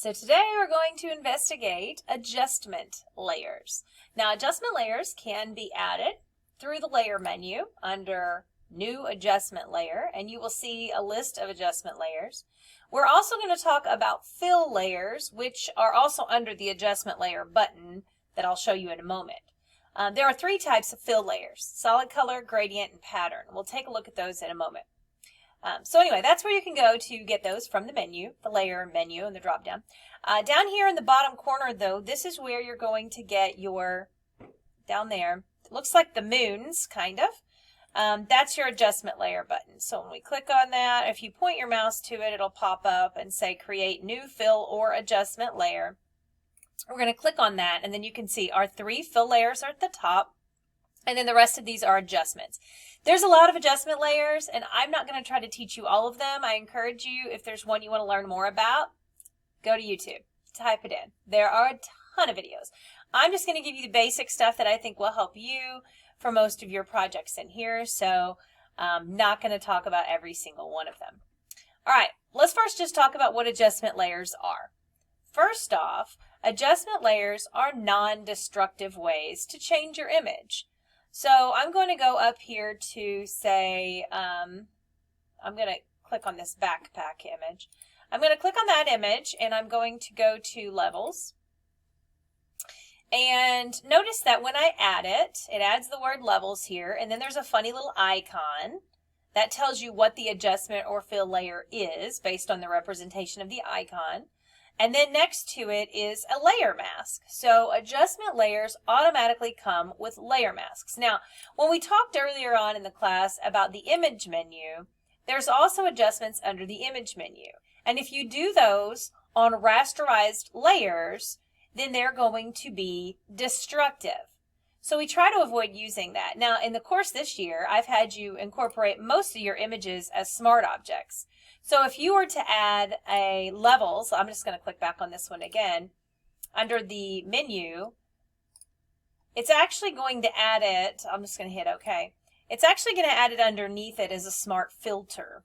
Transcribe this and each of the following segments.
So today we're going to investigate adjustment layers. Now adjustment layers can be added through the layer menu under new adjustment layer, and you will see a list of adjustment layers. We're also going to talk about fill layers, which are also under the adjustment layer button that I'll show you in a moment. There are three types of fill layers: solid color, gradient, and pattern. We'll take a look at those in a moment. So anyway, that's where you can go to get those from the menu, the layer menu and the drop down. Down here in the bottom corner though, this is where you're going to get your, down there, it looks like the moons, kind of. That's your adjustment layer button. So when we click on that, if you point your mouse to it, it'll pop up and say create new fill or adjustment layer. We're going to click on that, and then you can see our three fill layers are at the top, and then the rest of these are adjustments. There's a lot of adjustment layers, and I'm not going to try to teach you all of them. I encourage you, if there's one you want to learn more about, go to YouTube, type it in. There are a ton of videos. I'm just going to give you the basic stuff that I think will help you for most of your projects in here, so I'm not going to talk about every single one of them. All right, let's first just talk about what adjustment layers are. First off, adjustment layers are non-destructive ways to change your image. So I'm going to go up here to say, I'm going to click on this backpack image. I'm going to click on that image, and I'm going to go to levels. And notice that when I add it, it adds the word levels here, and then there's a funny little icon that tells you what the adjustment or fill layer is based on the representation of the icon. And then next to it is a layer mask. So adjustment layers automatically come with layer masks. Now, when we talked earlier on in the class about the image menu, there's also adjustments under the image menu. And if you do those on rasterized layers, then they're going to be destructive. So we try to avoid using that. Now, in the course this year, I've had you incorporate most of your images as smart objects. So if you were to add a levels, I'm just going to click back on this one again, under the menu, it's actually going to add it, I'm just going to hit OK. It's actually going to add it underneath it as a smart filter,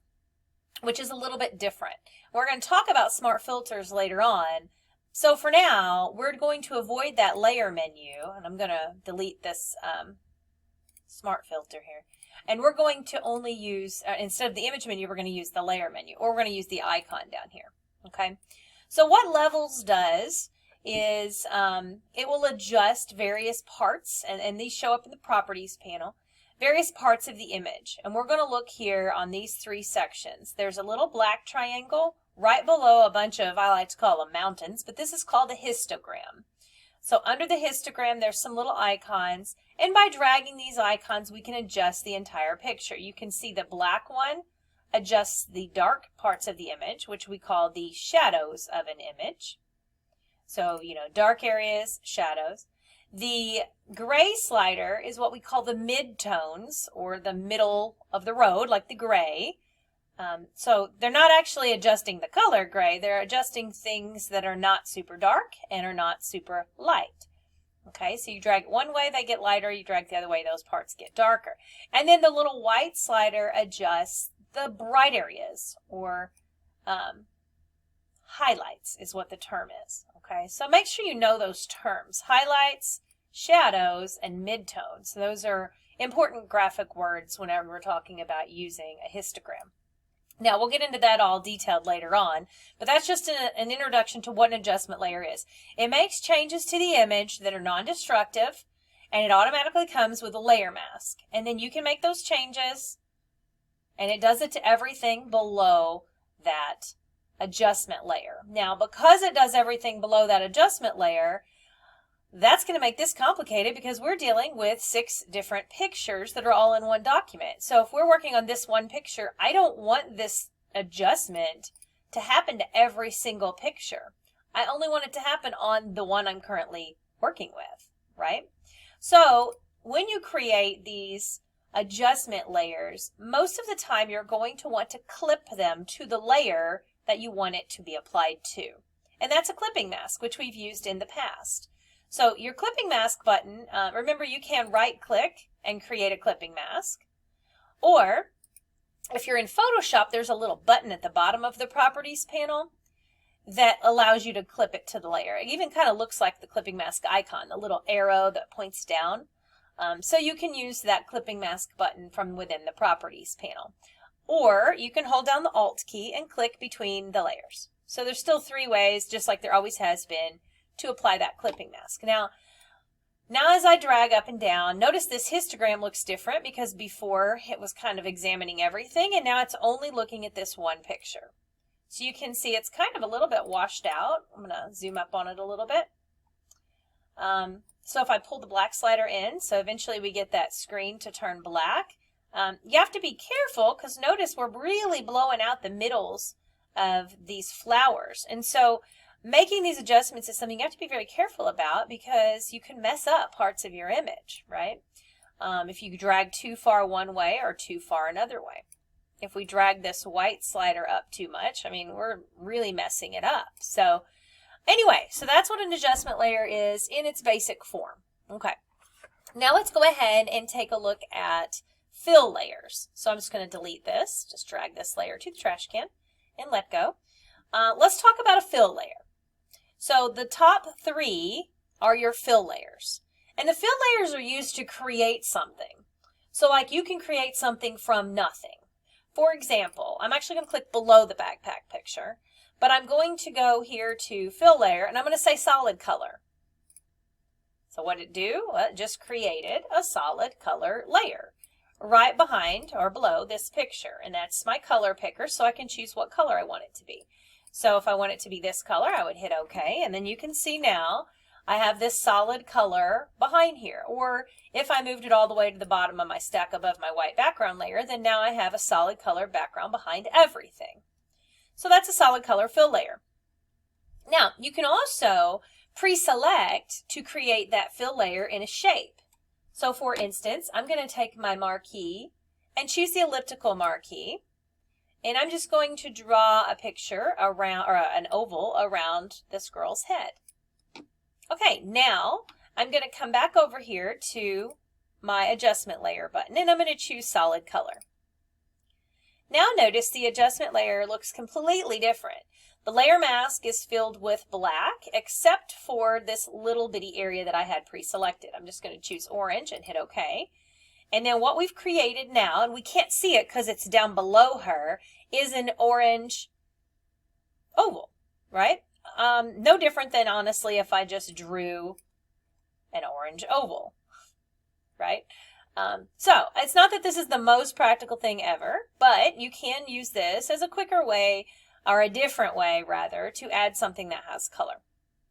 which is a little bit different. We're going to talk about smart filters later on. So for now, we're going to avoid that layer menu, and I'm going to delete this smart filter here. And we're going to only use, instead of the image menu, we're going to use the layer menu, or we're going to use the icon down here, okay? So what levels does is it will adjust various parts, and these show up in the properties panel, various parts of the image. And we're going to look here on these three sections. There's a little black triangle right below a bunch of, I like to call them mountains, but this is called a histogram. So under the histogram, there's some little icons, and by dragging these icons, we can adjust the entire picture. You can see the black one adjusts the dark parts of the image, which we call the shadows of an image. So, you know, dark areas, shadows. The gray slider is what we call the mid-tones, or the middle of the road, like the gray. So they're not actually adjusting the color gray, they're adjusting things that are not super dark and are not super light. Okay, so you drag it one way, they get lighter, you drag the other way, those parts get darker. And then the little white slider adjusts the bright areas, or highlights is what the term is. Okay, so make sure you know those terms: highlights, shadows, and midtones. So those are important graphic words whenever we're talking about using a histogram. Now, we'll get into that all detailed later on, but that's just an introduction to what an adjustment layer is. It makes changes to the image that are non-destructive, and it automatically comes with a layer mask. And then you can make those changes, and it does it to everything below that adjustment layer. Now, because it does everything below that adjustment layer, that's going to make this complicated because we're dealing with 6 different pictures that are all in one document. So if we're working on this one picture, I don't want this adjustment to happen to every single picture. I only want it to happen on the one I'm currently working with, right? So when you create these adjustment layers, most of the time you're going to want to clip them to the layer that you want it to be applied to. And that's a clipping mask, which we've used in the past. So your clipping mask button, remember you can right click and create a clipping mask, or if you're in Photoshop, there's a little button at the bottom of the properties panel that allows you to clip it to the layer. It even kind of looks like the clipping mask icon, the little arrow that points down. So you can use that clipping mask button from within the properties panel. Or you can hold down the Alt key and click between the layers. So there's still 3 ways, just like there always has been, to apply that clipping mask. Now as I drag up and down, notice this histogram looks different because before it was kind of examining everything, and now it's only looking at this one picture. So you can see it's kind of a little bit washed out. I'm going to zoom up on it a little bit. So if I pull the black slider in, so eventually we get that screen to turn black. You have to be careful because notice we're really blowing out the middles of these flowers. And so making these adjustments is something you have to be very careful about because you can mess up parts of your image, right? If you drag too far one way or too far another way. If we drag this white slider up too much, I mean, we're really messing it up. So anyway, so that's what an adjustment layer is in its basic form. Okay. Now let's go ahead and take a look at fill layers. So I'm just going to delete this, just drag this layer to the trash can and let go. Let's talk about a fill layer. So the top 3 are your fill layers. And the fill layers are used to create something. So like you can create something from nothing. For example, I'm actually going to click below the backpack picture, but I'm going to go here to fill layer and I'm going to say solid color. So what did it do? Well, it just created a solid color layer right behind or below this picture. And that's my color picker, so I can choose what color I want it to be. So if I want it to be this color, I would hit OK. And then you can see now I have this solid color behind here. Or if I moved it all the way to the bottom of my stack above my white background layer, then now I have a solid color background behind everything. So that's a solid color fill layer. Now, you can also pre-select to create that fill layer in a shape. So for instance, I'm going to take my marquee and choose the elliptical marquee. And I'm just going to draw a picture around, or an oval around this girl's head. Okay, now I'm going to come back over here to my adjustment layer button and I'm going to choose solid color. Now notice the adjustment layer looks completely different. The layer mask is filled with black except for this little bitty area that I had pre-selected. I'm just going to choose orange and hit OK. And then what we've created now, and we can't see it because it's down below her, is an orange oval, right? No different than, honestly, if I just drew an orange oval, right? So it's not that this is the most practical thing ever, but you can use this as a quicker way, or a different way, rather, to add something that has color.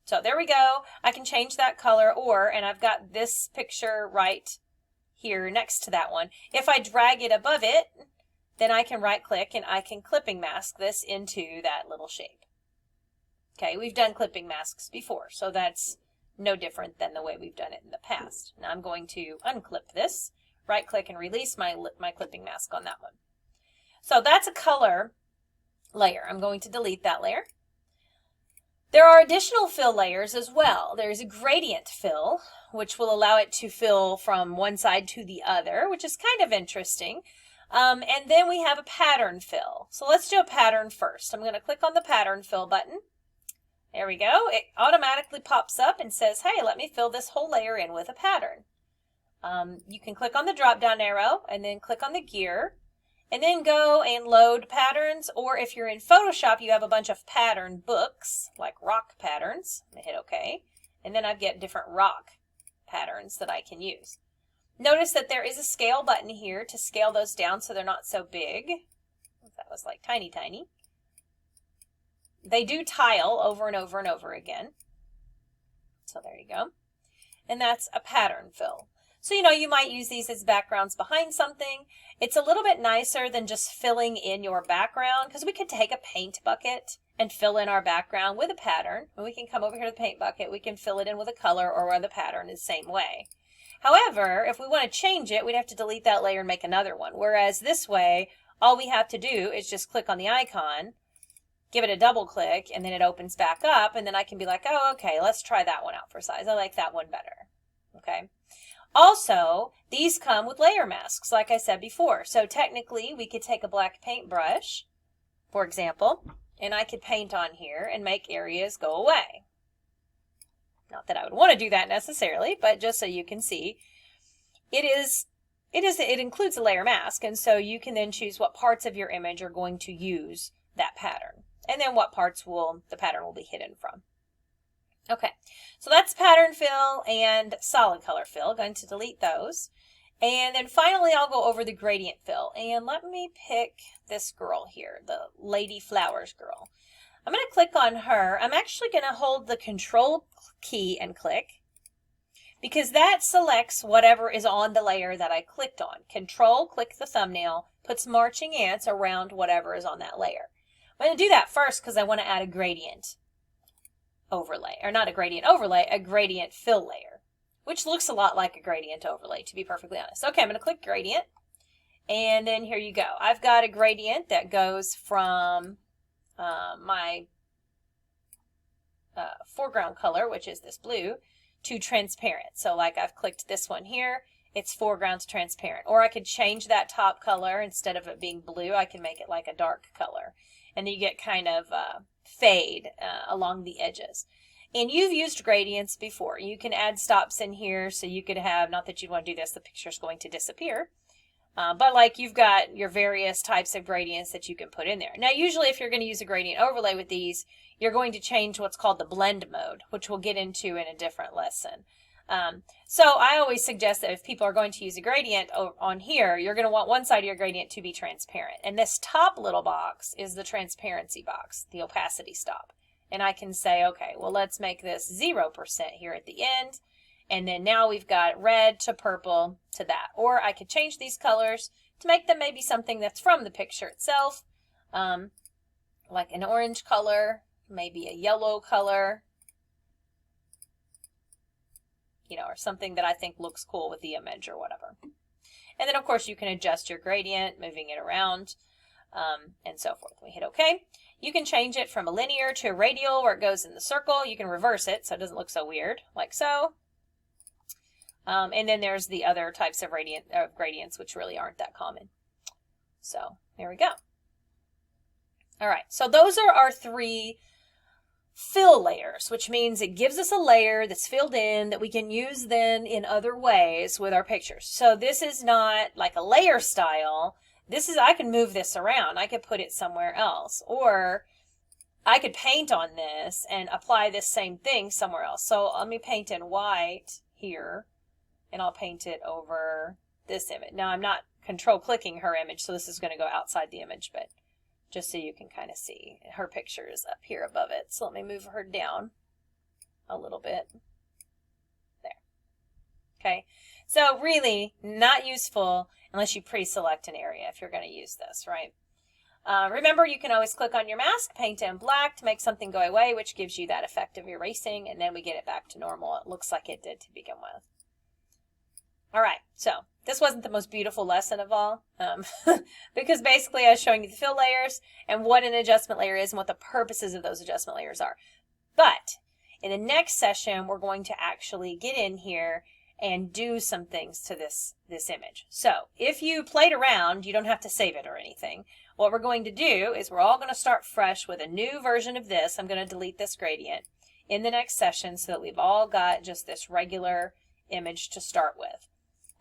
So there we go. I can change that color, and I've got this picture right here next to that one. If I drag it above it, then I can right click and I can clipping mask this into that little shape. Okay, we've done clipping masks before, so that's no different than the way we've done it in the past. Now I'm going to unclip this, right click and release my clipping mask on that one. So that's a color layer. I'm going to delete that layer. There are additional fill layers as well. There's a gradient fill, which will allow it to fill from one side to the other, which is kind of interesting. And then we have a pattern fill. So let's do a pattern first. I'm going to click on the pattern fill button. There we go. It automatically pops up and says, hey, let me fill this whole layer in with a pattern. You can click on the drop down arrow and then click on the gear and then go and load patterns, or if you're in Photoshop, you have a bunch of pattern books, like rock patterns. I'm going to hit OK. And then I get different rock patterns that I can use. Notice that there is a scale button here to scale those down so they're not so big. That was like tiny, tiny. They do tile over and over and over again. So there you go. And that's a pattern fill. So, you might use these as backgrounds behind something. It's a little bit nicer than just filling in your background, because we could take a paint bucket and fill in our background with a pattern. And we can come over here to the paint bucket. We can fill it in with a color or with a pattern the same way. However, if we want to change it, we'd have to delete that layer and make another one. Whereas this way, all we have to do is just click on the icon, give it a double click, and then it opens back up. And then I can be like, oh, okay, let's try that one out for size. I like that one better. Okay. Also, these come with layer masks, like I said before. So technically, we could take a black paintbrush, for example, and I could paint on here and make areas go away. Not that I would want to do that necessarily, but just so you can see, it includes a layer mask, and so you can then choose what parts of your image are going to use that pattern, and then what parts the pattern will be hidden from. Okay, so that's pattern fill and solid color fill. Going to delete those. And then finally, I'll go over the gradient fill. And let me pick this girl here, the Lady Flowers girl. I'm going to click on her. I'm actually going to hold the Control key and click, because that selects whatever is on the layer that I clicked on. Control, click the thumbnail, puts marching ants around whatever is on that layer. I'm going to do that first because I want to add a gradient overlay, or not a gradient overlay, a gradient fill layer, which looks a lot like a gradient overlay, to be perfectly honest. Okay, I'm going to click gradient, and then here you go. I've got a gradient that goes from my foreground color, which is this blue, to transparent. So like I've clicked this one here, its foreground's transparent. Or I could change that top color. Instead of it being blue, I can make it like a dark color. And then you get kind of fade along the edges. And you've used gradients before. You can add stops in here, so you could have, not that you want to do this, the picture's going to disappear. But like you've got your various types of gradients that you can put in there. Now usually if you're going to use a gradient overlay with these, you're going to change what's called the blend mode, which we'll get into in a different lesson. So I always suggest that if people are going to use a gradient on here, you're going to want one side of your gradient to be transparent. And this top little box is the transparency box, the opacity stop. And I can say, okay, well, let's make this 0% here at the end. And then now we've got red to purple to that. Or I could change these colors to make them maybe something that's from the picture itself, like an orange color, maybe a yellow color, you know, or something that I think looks cool with the image or whatever. And then, of course, you can adjust your gradient, moving it around, and so forth. We hit OK. You can change it from a linear to a radial where it goes in the circle. You can reverse it so it doesn't look so weird, like so. And then there's the other types of gradients, which really aren't that common. So there we go. All right, so those are our 3 fill layers, which means it gives us a layer that's filled in that we can use then in other ways with our pictures. So this is not like a layer style. This is, I can move this around. I could put it somewhere else, or I could paint on this and apply this same thing somewhere else. So let me paint in white here, and I'll paint it over this image. Now I'm not control clicking her image, so this is going to go outside the image, but just so you can kind of see. Her picture is up here above it. So let me move her down a little bit. There. Okay. So really not useful unless you pre-select an area if you're going to use this, right? Remember, you can always click on your mask, paint in black to make something go away, which gives you that effect of erasing, and then we get it back to normal. It looks like it did to begin with. All right, so this wasn't the most beautiful lesson of all, because basically I was showing you the fill layers and what an adjustment layer is and what the purposes of those adjustment layers are. But in the next session, we're going to actually get in here and do some things to this image. So if you played around, you don't have to save it or anything. What we're going to do is we're all going to start fresh with a new version of this. I'm going to delete this gradient in the next session so that we've all got just this regular image to start with.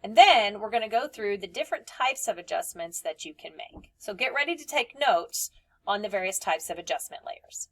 And then we're going to go through the different types of adjustments that you can make. So get ready to take notes on the various types of adjustment layers.